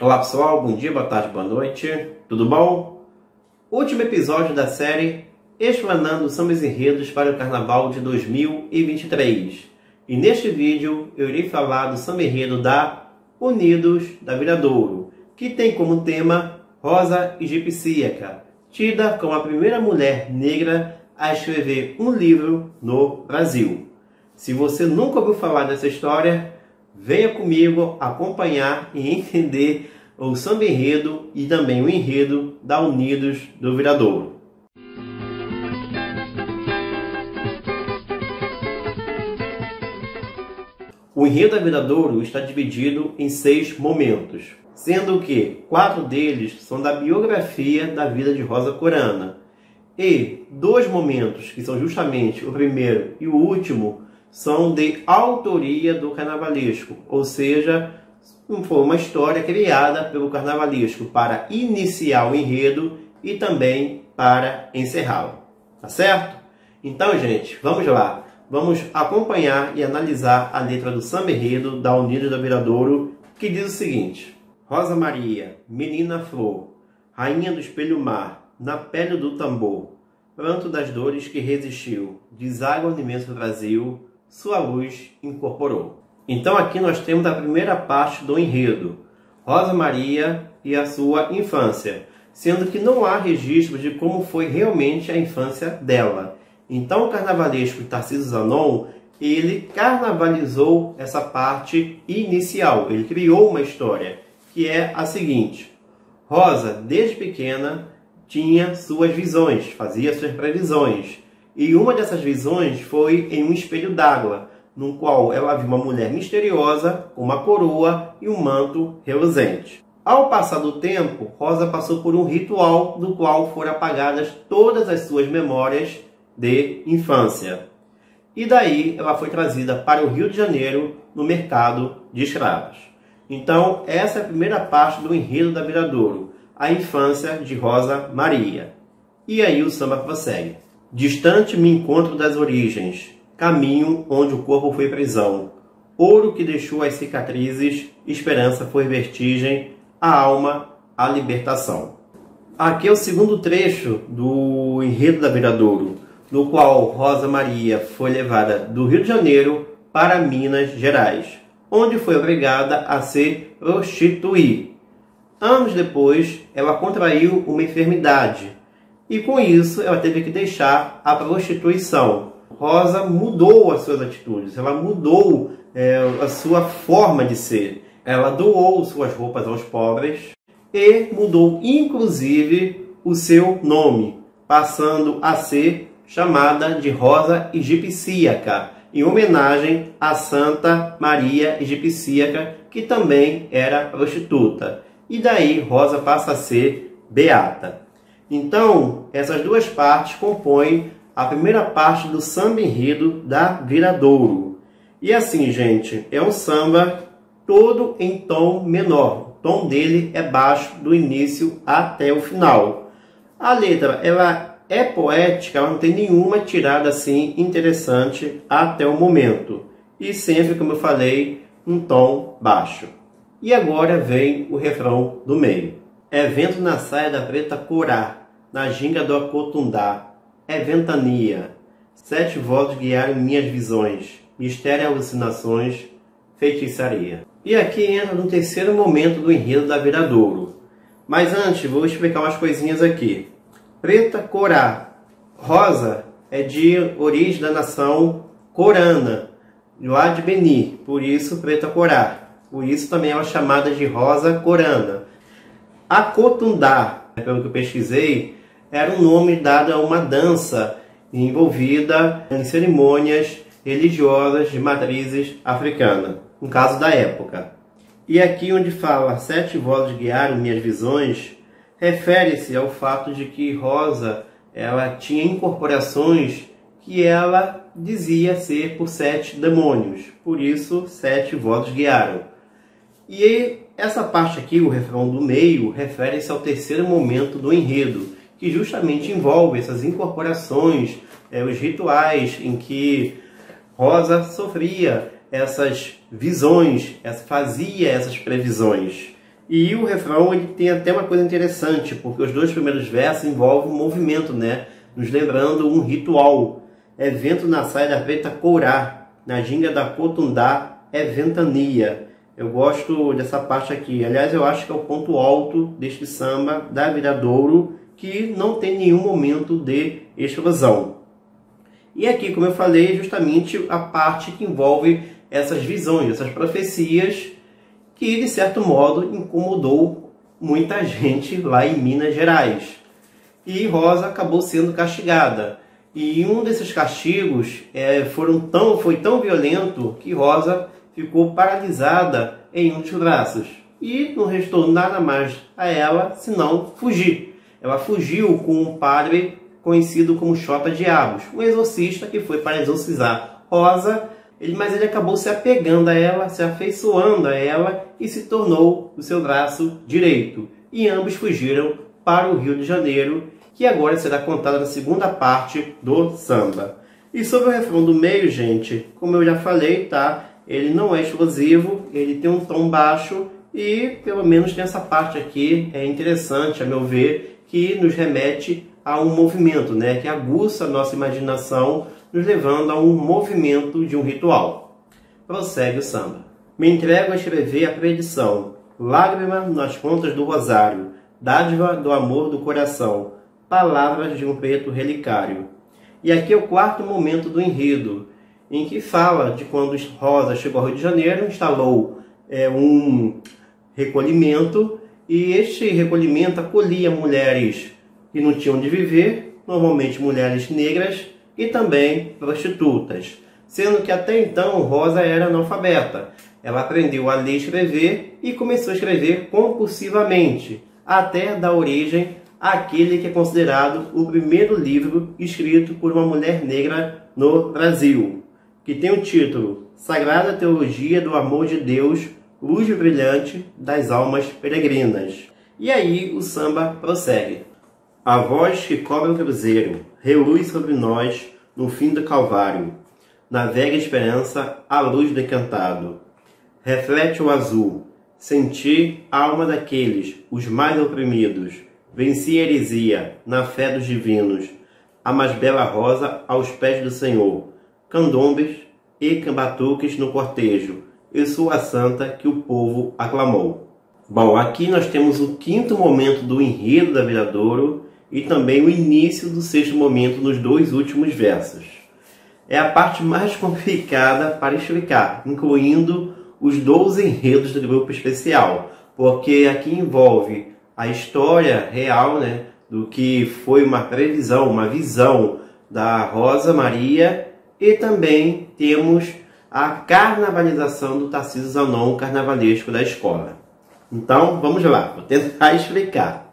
Olá pessoal, bom dia, boa tarde, boa noite, tudo bom? Último episódio da série Explanando Sambas Enredos para o Carnaval de 2023. E neste vídeo eu irei falar do samba enredo da Unidos da Viradouro, que tem como tema Rosa Egipsíaca, tida como a primeira mulher negra a escrever um livro no Brasil. Se você nunca ouviu falar dessa história, venha comigo acompanhar e entender o samba enredo e também o enredo da Unidos do Viradouro. O enredo da Viradouro está dividido em 6 momentos, sendo que 4 deles são da biografia da vida de Rosa Corana. E 2 momentos, que são justamente o primeiro e o último, são de autoria do carnavalesco, ou seja, foi uma história criada pelo carnavalesco para iniciar o enredo e também para encerrá-lo. Tá certo? Então, gente, vamos lá. Vamos acompanhar e analisar a letra do samba enredo da Unidos da Viradouro, que diz o seguinte: Rosa Maria, menina flor, rainha do espelho mar, na pele do tambor, pranto das dores que resistiu, deságua no imenso Brasil, sua luz incorporou. Então aqui nós temos a primeira parte do enredo, Rosa Maria e a sua infância, sendo que não há registro de como foi realmente a infância dela. Então o carnavalesco Tarcísio Zanon, ele carnavalizou essa parte inicial, ele criou uma história, que é a seguinte: Rosa, desde pequena, tinha suas visões, fazia suas previsões. E uma dessas visões foi em um espelho d'água, no qual ela viu uma mulher misteriosa, com uma coroa e um manto reluzente. Ao passar do tempo, Rosa passou por um ritual do qual foram apagadas todas as suas memórias de infância. E daí ela foi trazida para o Rio de Janeiro, no mercado de escravos. Então essa é a primeira parte do enredo da Viradouro, a infância de Rosa Maria. E aí o samba prossegue. Distante me encontro das origens, caminho onde o corpo foi prisão, ouro que deixou as cicatrizes, esperança foi vertigem, a alma, a libertação. Aqui é o segundo trecho do enredo da Viradouro, no qual Rosa Maria foi levada do Rio de Janeiro para Minas Gerais, onde foi obrigada a se prostituir. Anos depois, ela contraiu uma enfermidade, e com isso ela teve que deixar a prostituição. Rosa mudou as suas atitudes, ela mudou a sua forma de ser. Ela doou suas roupas aos pobres e mudou inclusive o seu nome, passando a ser chamada de Rosa Egipsíaca, em homenagem a Santa Maria Egipsíaca, que também era prostituta. E daí Rosa passa a ser beata. Então, essas duas partes compõem a primeira parte do samba enredo da Viradouro. E assim, gente, é um samba todo em tom menor. O tom dele é baixo do início até o final. A letra, ela é poética, ela não tem nenhuma tirada assim interessante até o momento. E sempre, como eu falei, um tom baixo. E agora vem o refrão do meio. É vento na saia da preta corá, na ginga do acotundá, é ventania. 7 vozes guiaram minhas visões, mistério e alucinações, feitiçaria. E aqui entra no terceiro momento do enredo da Viradouro. Mas antes, vou explicar umas coisinhas aqui. Preta corá. Rosa é de origem da nação corana, lá de Beni, por isso preta corá. Por isso também ela é chamada de Rosa Corana. Acotundá, pelo que eu pesquisei, era um nome dado a uma dança envolvida em cerimônias religiosas de matrizes africana, no caso da época. E aqui onde fala 7 vozes guiaram minhas visões, refere-se ao fato de que Rosa ela tinha incorporações que ela dizia ser por 7 demônios, por isso 7 vozes guiaram. E essa parte aqui, o refrão do meio, refere-se ao terceiro momento do enredo, que justamente envolve essas incorporações, os rituais em que Rosa sofria essas visões, fazia essas previsões. E o refrão ele tem até uma coisa interessante, porque os dois primeiros versos envolvem um movimento, né? Nos lembrando um ritual. É vento na saia da preta courá, na ginga da cotundá é ventania. Eu gosto dessa parte aqui. Aliás, eu acho que é o ponto alto deste samba da Viradouro, que não tem nenhum momento de explosão. E aqui, como eu falei, justamente a parte que envolve essas visões, essas profecias, que de certo modo incomodou muita gente lá em Minas Gerais. E Rosa acabou sendo castigada. E um desses castigos foi tão violento que Rosa ficou paralisada em um dos braços. E não restou nada mais a ela senão fugir. Ela fugiu com um padre conhecido como Xota Diabos, um exorcista que foi para exorcizar Rosa, mas ele acabou se apegando a ela, se afeiçoando a ela e se tornou o seu braço direito. E ambos fugiram para o Rio de Janeiro, que agora será contada na segunda parte do samba. E sobre o refrão do meio, gente, como eu já falei, tá? Ele não é explosivo, ele tem um tom baixo e pelo menos tem essa parte aqui, é interessante, a meu ver, que nos remete a um movimento, né? Que aguça a nossa imaginação, nos levando a um movimento de um ritual. Prossegue o samba. Me entrego a escrever a predição, lágrima nas pontas do rosário, dádiva do amor do coração, palavras de um preto relicário. E aqui é o quarto momento do enredo, em que fala de quando Rosa chegou ao Rio de Janeiro, instalou um recolhimento, e este recolhimento acolhia mulheres que não tinham de viver, normalmente mulheres negras e também prostitutas, sendo que até então Rosa era analfabeta. Ela aprendeu a ler e escrever e começou a escrever compulsivamente, até dar origem àquele que é considerado o primeiro livro escrito por uma mulher negra no Brasil, que tem o título Sagrada Teologia do Amor de Deus, Luz Brilhante das Almas Peregrinas. E aí o samba prossegue. A voz que cobra o cruzeiro reluz sobre nós no fim do Calvário. Navega a esperança à luz do encantado. Reflete o azul. Senti a alma daqueles, os mais oprimidos. Venci a heresia na fé dos divinos. A mais bela rosa aos pés do Senhor. Candombes e cambatuques no cortejo. Eu sou a santa que o povo aclamou. Bom, aqui nós temos o quinto momento do enredo da Viradouro e também o início do sexto momento nos dois últimos versos. É a parte mais complicada para explicar, incluindo os 12 enredos do grupo especial, porque aqui envolve a história real, né, do que foi uma previsão, uma visão da Rosa Maria, e também temos a carnavalização do Tarcísio Zanon, carnavalesco da escola. Então, vamos lá, vou tentar explicar.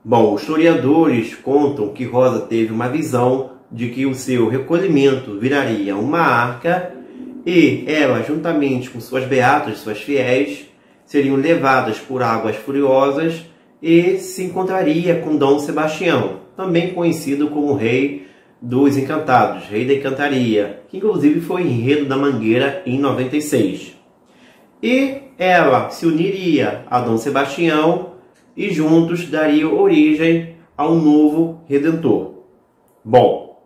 Bom, os historiadores contam que Rosa teve uma visão de que o seu recolhimento viraria uma arca e ela, juntamente com suas beatas, suas fiéis, seriam levadas por águas furiosas e se encontraria com Dom Sebastião, também conhecido como Rei dos Encantados, Rei da Encantaria, que inclusive foi enredo da Mangueira em 96. E ela se uniria a Dom Sebastião e juntos dariam origem a um novo Redentor. Bom,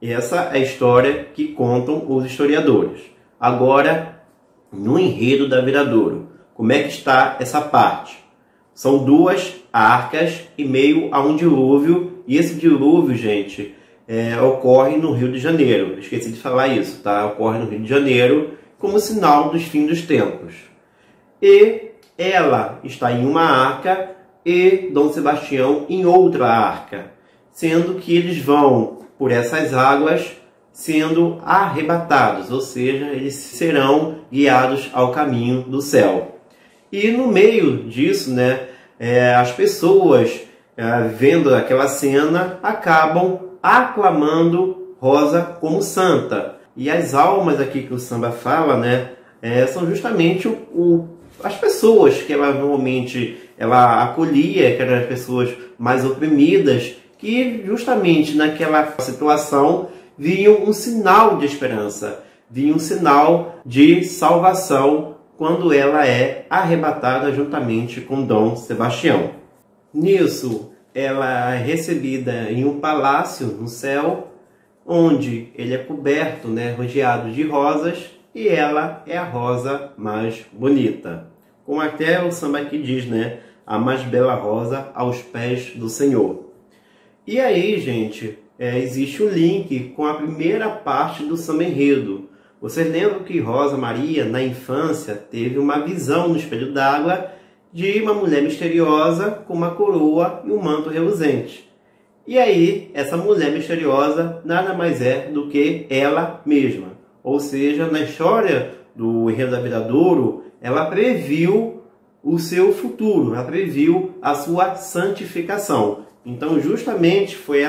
essa é a história que contam os historiadores. Agora, no enredo da Viradouro, como é que está essa parte? São duas arcas e meio a um dilúvio, e esse dilúvio, gente, ocorre no Rio de Janeiro. Esqueci de falar isso, tá? Ocorre no Rio de Janeiro como sinal dos fins dos tempos. E ela está em uma arca e Dom Sebastião em outra arca, sendo que eles vão por essas águas sendo arrebatados, ou seja, eles serão guiados ao caminho do céu. E no meio disso, né, as pessoas, vendo aquela cena, acabam aclamando Rosa como santa. E as almas aqui que o samba fala, né, são justamente as pessoas que ela normalmente acolhia, que eram as pessoas mais oprimidas, que justamente naquela situação viam um sinal de esperança, viam um sinal de salvação quando ela é arrebatada juntamente com Dom Sebastião. Nisso, ela é recebida em um palácio no céu, onde ele é coberto, rodeado de rosas, e ela é a rosa mais bonita. Como até o samba aqui diz, a mais bela rosa aos pés do Senhor. E aí, gente, existe um link com a primeira parte do samba enredo. Vocês lembram que Rosa Maria, na infância, teve uma visão no espelho d'água de uma mulher misteriosa com uma coroa e um manto reluzente. E aí, essa mulher misteriosa nada mais é do que ela mesma. Ou seja, na história do Enredo da Viradouro, ela previu o seu futuro, ela previu a sua santificação. Então, justamente, foi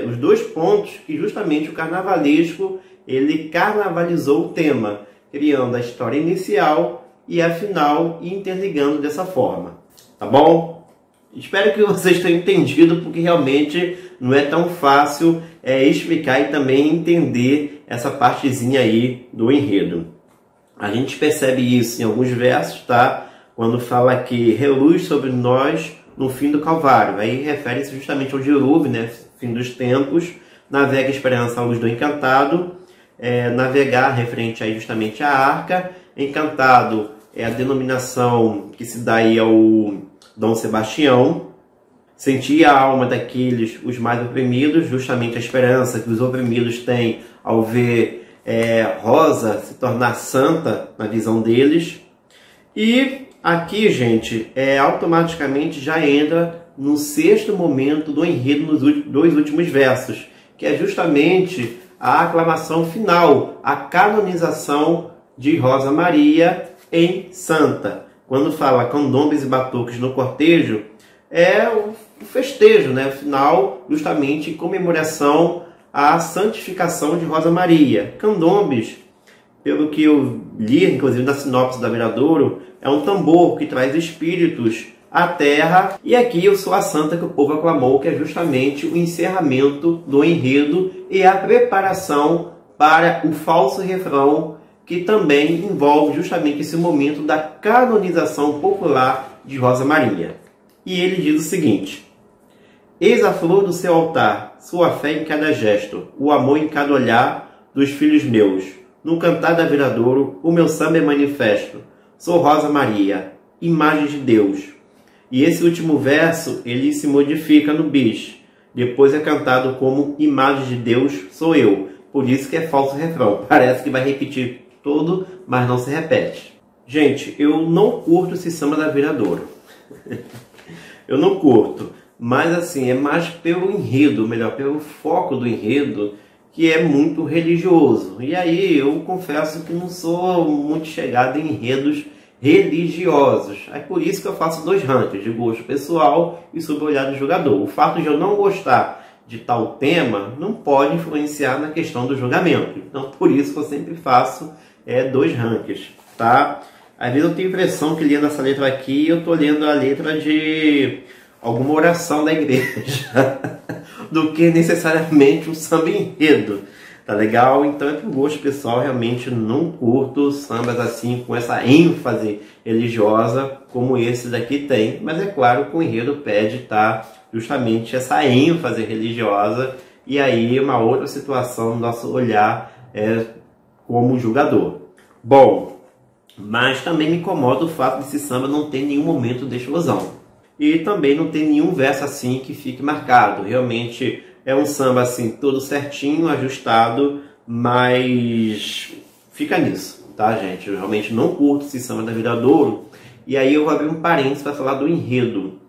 os dois pontos que justamente o carnavalesco ele carnavalizou o tema, criando a história inicial e a final e interligando dessa forma. Tá bom? Espero que vocês tenham entendido, porque realmente não é tão fácil explicar e também entender essa partezinha aí do enredo. A gente percebe isso em alguns versos, tá? Quando fala que reluz sobre nós no fim do Calvário. Aí refere-se justamente ao dilúvio, fim dos tempos. Navega a esperança à luz do encantado. Navegar referente aí justamente à arca. Encantado é a denominação que se dá aí ao Dom Sebastião. Sentir a alma daqueles, os mais oprimidos, justamente a esperança que os oprimidos têm ao ver Rosa se tornar santa na visão deles. E aqui, gente, automaticamente já entra no sexto momento do enredo, nos dois últimos versos, que é justamente a aclamação final, a canonização de Rosa Maria em santa. Quando fala candombes e batuques no cortejo, é o festejo, o final, justamente em comemoração à santificação de Rosa Maria. Candombes, pelo que eu li, inclusive na sinopse da Viradouro, é um tambor que traz espíritos à terra. E aqui eu sou a santa que o povo aclamou, que é justamente o encerramento do enredo e a preparação para o falso refrão, que também envolve justamente esse momento da canonização popular de Rosa Maria. E ele diz o seguinte: eis a flor do seu altar, sua fé em cada gesto, o amor em cada olhar dos filhos meus. No cantar da Viradouro, o meu samba é manifesto. Sou Rosa Maria, imagem de Deus. E esse último verso, ele se modifica no bis. Depois é cantado como imagem de Deus sou eu. Por isso que é falso refrão. Parece que vai repetir todo, mas não se repete. Gente, eu não curto esse samba da Viradouro. Eu não curto. Mas assim, é mais pelo enredo, melhor, pelo foco do enredo, que é muito religioso. E aí eu confesso que não sou muito chegado em enredos religiosos. É por isso que eu faço dois rankings, de gosto pessoal e sob o olhar do julgador. O fato de eu não gostar de tal tema não pode influenciar na questão do julgamento. Então por isso que eu sempre faço dois rankings, tá? Às vezes eu tenho a impressão que lendo essa letra aqui, eu estou lendo a letra de alguma oração da igreja, do que necessariamente um samba enredo, tá legal? Então é por gosto pessoal, realmente não curto sambas assim, com essa ênfase religiosa como esse daqui tem, mas é claro que o enredo pede, tá, justamente essa ênfase religiosa, e aí uma outra situação no nosso olhar como julgador. Bom, mas também me incomoda o fato desse samba não ter nenhum momento de explosão. E também não tem nenhum verso assim que fique marcado. Realmente é um samba assim, todo certinho, ajustado, mas fica nisso, tá, gente? Eu realmente não curto esse samba da Viradouro. E aí eu vou abrir um parênteses para falar do enredo.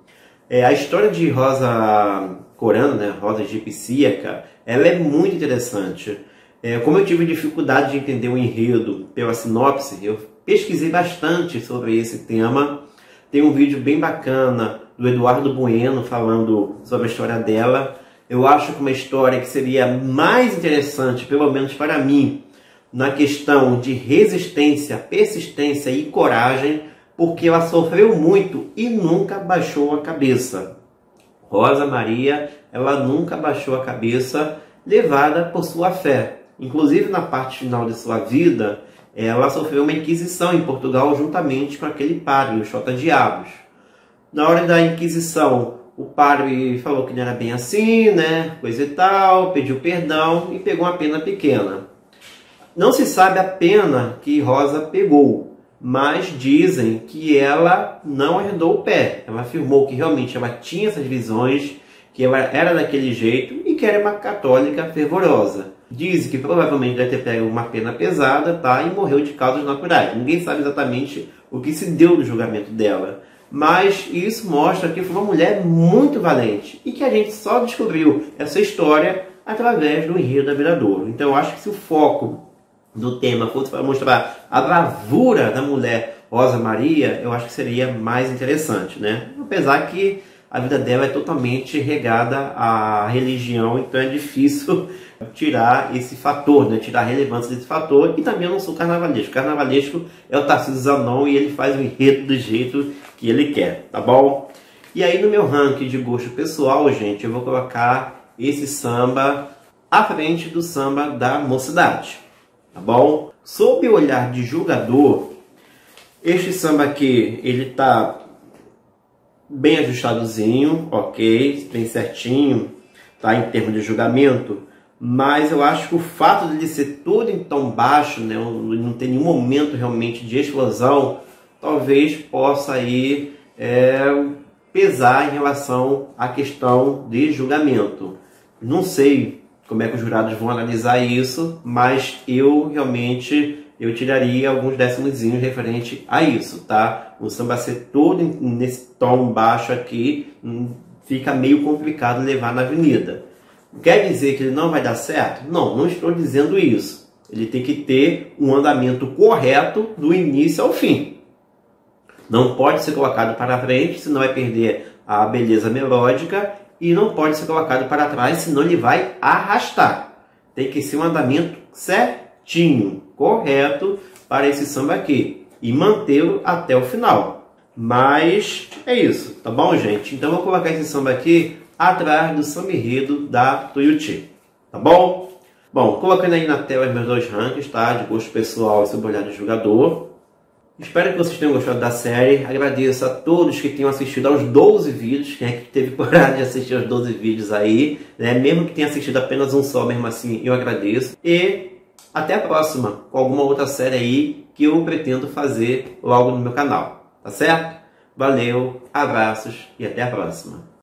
A história de Rosa Corana, Rosa Egipsíaca, ela é muito interessante. Como eu tive dificuldade de entender o enredo pela sinopse, eu pesquisei bastante sobre esse tema. Tem um vídeo bem bacana do Eduardo Bueno falando sobre a história dela. Eu acho que uma história que seria mais interessante, pelo menos para mim, na questão de resistência, persistência e coragem, porque ela sofreu muito e nunca baixou a cabeça. Rosa Maria, ela nunca baixou a cabeça, levada por sua fé. Inclusive na parte final de sua vida, ela sofreu uma inquisição em Portugal juntamente com aquele padre, o Chota-Diabos. Na hora da inquisição, o padre falou que não era bem assim, né, coisa e tal, pediu perdão e pegou uma pena pequena. Não se sabe a pena que Rosa pegou, mas dizem que ela não arredou o pé. Ela afirmou que realmente ela tinha essas visões, que ela era daquele jeito e que era uma católica fervorosa. Dizem que provavelmente deve ter pego uma pena pesada, tá, e morreu de causas naturais. Ninguém sabe exatamente o que se deu no julgamento dela. Mas isso mostra que foi uma mulher muito valente e que a gente só descobriu essa história através do enredo da Viradouro. Então eu acho que se o foco do tema fosse para mostrar a bravura da mulher Rosa Maria, eu acho que seria mais interessante, né? Apesar que a vida dela é totalmente regada à religião, então é difícil tirar esse fator, né? Tirar a relevância desse fator. E também eu não sou carnavalesco. Carnavalesco é o Tarcísio Zanon e ele faz o enredo do jeito que ele quer, tá bom? E aí no meu ranking de gosto pessoal, gente, eu vou colocar esse samba à frente do samba da Mocidade, tá bom? Sob o olhar de julgador, este samba aqui, ele tá bem ajustadozinho, ok, bem certinho, tá, em termos de julgamento, mas eu acho que o fato de ele ser todo em tom baixo, né, não ter nenhum momento realmente de explosão, talvez possa aí pesar em relação à questão de julgamento. Não sei como é que os jurados vão analisar isso, mas eu realmente tiraria alguns décimozinhos referente a isso, tá? O samba ser todo nesse tom baixo aqui, fica meio complicado levar na avenida. Quer dizer que ele não vai dar certo? Não, não estou dizendo isso. Ele tem que ter um andamento correto do início ao fim. Não pode ser colocado para frente, senão vai perder a beleza melódica, e não pode ser colocado para trás, senão ele vai arrastar. Tem que ser um andamento certinho, correto para esse samba aqui e mantê-lo até o final. Mas é isso, tá bom, gente? Então eu vou colocar esse samba aqui atrás do samba enredo da Tuiuti, tá bom? Bom, colocando aí na tela os meus dois rankings, tá? De gosto pessoal e sob o olhar do julgador. Espero que vocês tenham gostado da série. Agradeço a todos que tenham assistido aos 12 vídeos. Quem é que teve coragem de assistir aos 12 vídeos aí, né? Mesmo que tenha assistido apenas um só, mesmo assim, eu agradeço. E até a próxima, com alguma outra série aí que eu pretendo fazer logo no meu canal. Tá certo? Valeu, abraços e até a próxima.